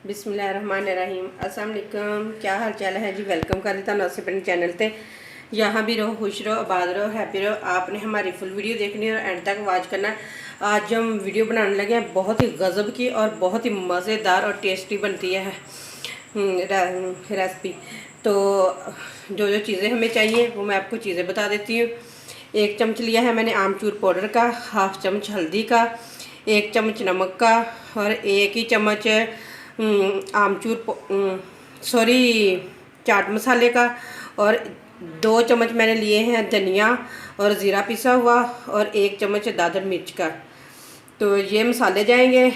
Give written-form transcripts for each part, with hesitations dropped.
बिस्मिल्लाहिर्रहमानिर्रहीम। अस्सलाम वालेकुम। क्या हाल चाल है जी। वेलकम कर देता हूँ अपने चैनल पे। यहाँ भी रहो, खुश रहो, आबाद रहो, हैप्पी रहो। आपने हमारी फुल वीडियो देखनी है और एंड तक वॉच करना है। आज हम वीडियो बनाने लगे हैं बहुत ही गज़ब की और बहुत ही मज़ेदार और टेस्टी बनती है रेसिपी। तो जो जो चीज़ें हमें चाहिए वो मैं आपको चीज़ें बता देती हूँ। 1 चम्मच लिया है मैंने आमचूर पाउडर का, 1/2 चम्मच हल्दी का, 1 चम्मच नमक का और 1 ही चम्मच चाट मसाले का, और 2 चम्मच मैंने लिए हैं धनिया और ज़ीरा पिसा हुआ, और 1 चम्मच दादर मिर्च का। तो ये मसाले जाएंगे।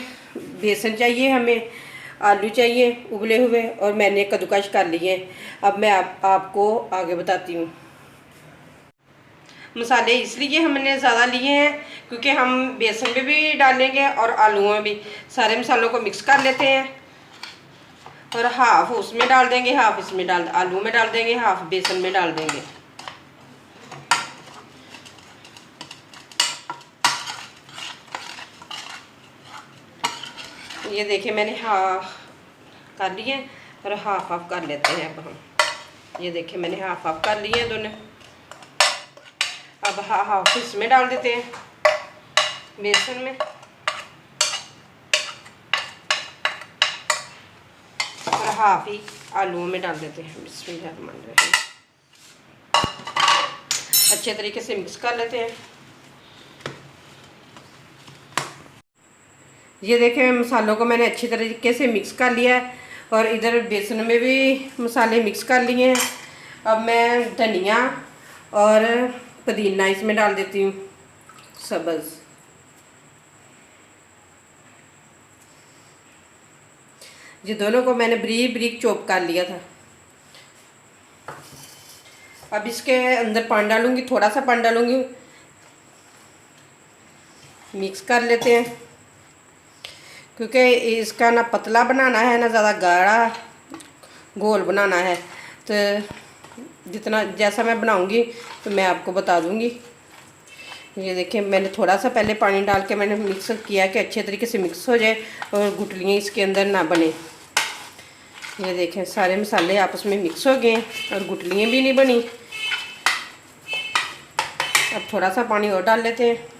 बेसन चाहिए हमें, आलू चाहिए उबले हुए, और मैंने कद्दूकश कर लिए। अब मैं आपको आगे बताती हूँ। मसाले इसलिए हमने ज़्यादा लिए हैं क्योंकि हम बेसन में भी डालेंगे और आलूओं में भी। सारे मसालों को मिक्स कर लेते हैं और हाफ उसमें डाल देंगे, हाफ इसमें आलू में डाल देंगे, हाफ बेसन में डाल देंगे। ये देखिए मैंने हाफ कर लिए और हाफ हाफ कर लेते हैं। अब हम ये देखिए मैंने हाफ हाफ कर लिए हैं दोनों। अब हाफ इसमें डाल देते हैं बेसन में, और हाफ ही आलूओं में डाल देते हैं। बिस्मिल्लाहिर्रहमानिर्रहीम। अच्छे तरीके से मिक्स कर लेते हैं। ये देखें मसालों को मैंने अच्छी तरीके से मिक्स कर लिया है और इधर बेसन में भी मसाले मिक्स कर लिए हैं। अब मैं धनिया और पुदीना इसमें डाल देती हूँ सब्ज़। ये दोनों को मैंने बारीक बारीक चॉप कर लिया था। अब इसके अंदर पानी डालूंगी, थोड़ा सा पानी डालूंगी। मिक्स कर लेते हैं क्योंकि इसका ना पतला बनाना है ना ज़्यादा गाढ़ा घोल बनाना है। तो जितना जैसा मैं बनाऊंगी तो मैं आपको बता दूंगी। ये देखिए मैंने थोड़ा सा पहले पानी डाल के मैंने मिक्स किया कि अच्छे तरीके से मिक्स हो जाए और गुठलियाँ इसके अंदर ना बने। ये देखें सारे मसाले आपस में मिक्स हो गए और गुठलियाँ भी नहीं बनी। अब थोड़ा सा पानी और डाल लेते हैं।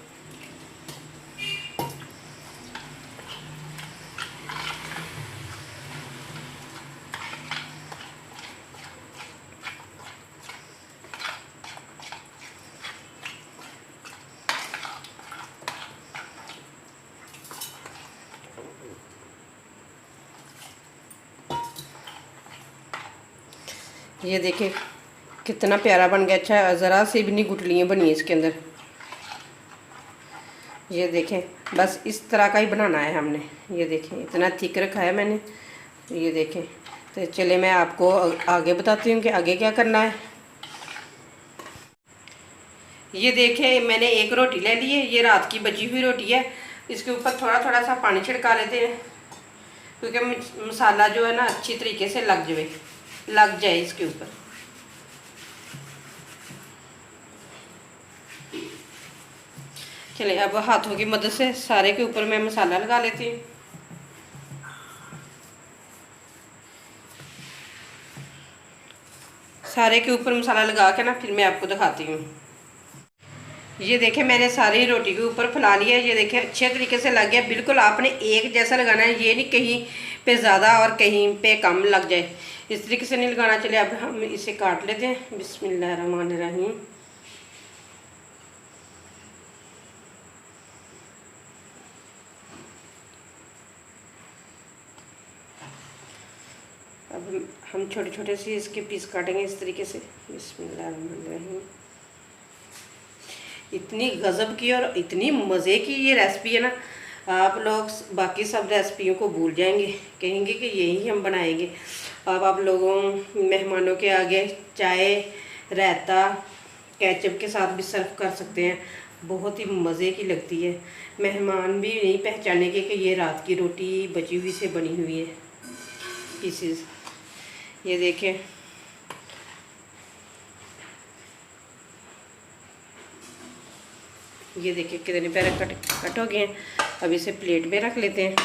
ये देखिए कितना प्यारा बन गया। अच्छा ज़रा सी भी नहीं गुठलियाँ बनी है इसके अंदर। ये देखें बस इस तरह का ही बनाना है हमने। ये देखें इतना थिक रखा है मैंने। ये देखें। तो चले मैं आपको आगे बताती हूँ कि आगे क्या करना है। ये देखें मैंने 1 रोटी ले ली है। ये रात की बची हुई रोटी है। इसके ऊपर थोड़ा थोड़ा सा पानी छिड़का लेते हैं क्योंकि मसाला जो है ना अच्छी तरीके से लग जाए इसके ऊपर। चलिए अब हाथों की मदद से सारे के ऊपर मैं मसाला लगा लेती हूँ। सारे के ऊपर मसाला लगा के ना फिर मैं आपको दिखाती हूँ। ये देखें मैंने सारी रोटी के ऊपर फैला लिया है। ये देखें अच्छे तरीके से लग गया। बिल्कुल आपने एक जैसा लगाना है, ये नहीं कहीं पे ज़्यादा और कहीं पे कम लग जाए, इस तरीके से नहीं लगाना। चलिए अब हम इसे काट लेते हैं। बिस्मिल्लाहिर्रहमानिर्रहीम। अब हम छोटे छोटे से इसके पीस काटेंगे इस तरीके से। बिस्मिल्लाहिर्रहमानिर्रहीम। इतनी गज़ब की और इतनी मज़े की ये रेसिपी है ना, आप लोग बाकी सब रेसिपियों को भूल जाएंगे, कहेंगे कि यही हम बनाएंगे। अब आप लोगों मेहमानों के आगे चाय, रायता, केचप के साथ भी सर्व कर सकते हैं। बहुत ही मज़े की लगती है। मेहमान भी नहीं पहचानेंगे कि ये रात की रोटी बची हुई से बनी हुई है पीसेस। ये देखें ये देखिए कितने प्यारे कट हो गए हैं। अब इसे प्लेट में रख लेते हैं।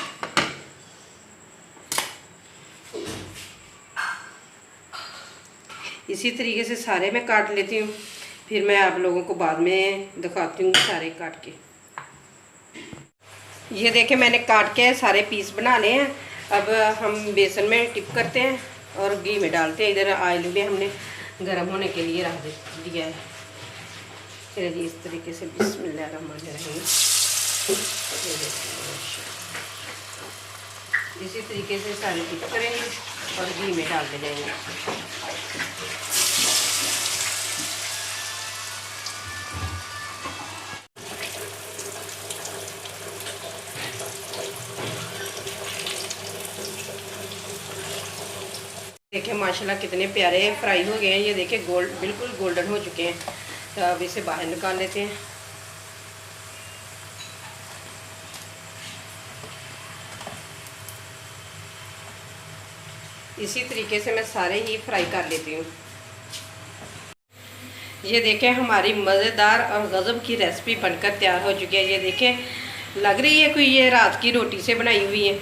इसी तरीके से सारे मैं काट लेती हूँ, फिर मैं आप लोगों को बाद में दिखाती हूँ सारे काट के। ये देखें मैंने काट के सारे पीस बना लिए हैं। अब हम बेसन में टिप करते हैं और घी में डालते हैं। इधर ऑयल भी हमने गर्म होने के लिए रख दिया है। चलिए जी इस तरीके से बिस्मिल्लाहिर्रहमानिर्रहीम इसी तरीके से सारे टिप करेंगे और घी में डालते जाएंगे। देखिए माशाल्लाह कितने प्यारे फ्राई हो गए हैं। ये देखिए बिल्कुल गोल्डन हो चुके हैं। तो अब इसे बाहर निकाल लेते हैं। इसी तरीके से मैं सारे ही फ्राई कर लेती हूँ। ये देखें हमारी मज़ेदार और गज़ब की रेसिपी बनकर तैयार हो चुकी है। ये देखें लग रही है कोई ये रात की रोटी से बनाई हुई है।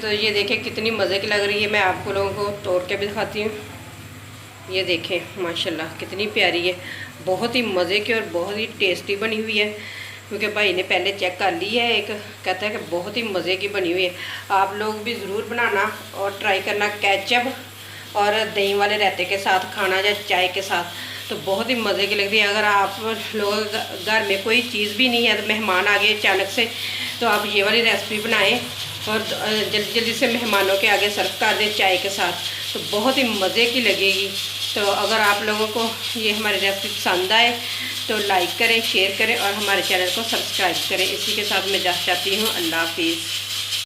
तो ये देखें कितनी मज़े की लग रही है। मैं आपको लोगों को तोड़ के भी दिखाती हूँ। ये देखें माशाल्लाह कितनी प्यारी है, बहुत ही मज़े की और बहुत ही टेस्टी बनी हुई है। क्योंकि भाई ने पहले चेक कर ली है, एक कहता है कि बहुत ही मज़े की बनी हुई है। आप लोग भी ज़रूर बनाना और ट्राई करना। केचप और दही वाले रायते के साथ खाना या चाय के साथ तो बहुत ही मज़े की लगती है। अगर आप लोग घर में कोई चीज़ भी नहीं है, तो मेहमान आ गए अचानक से, तो आप ये वाली रेसिपी बनाएं और जल्दी जल्दी से मेहमानों के आगे सर्व कर दें चाय के साथ, तो बहुत ही मज़े की लगेगी। तो अगर आप लोगों को ये हमारी रेसिपी पसंद आए तो लाइक करें, शेयर करें और हमारे चैनल को सब्सक्राइब करें। इसी के साथ मैं जा चाहती हूँ अल्लाह हाफिज़।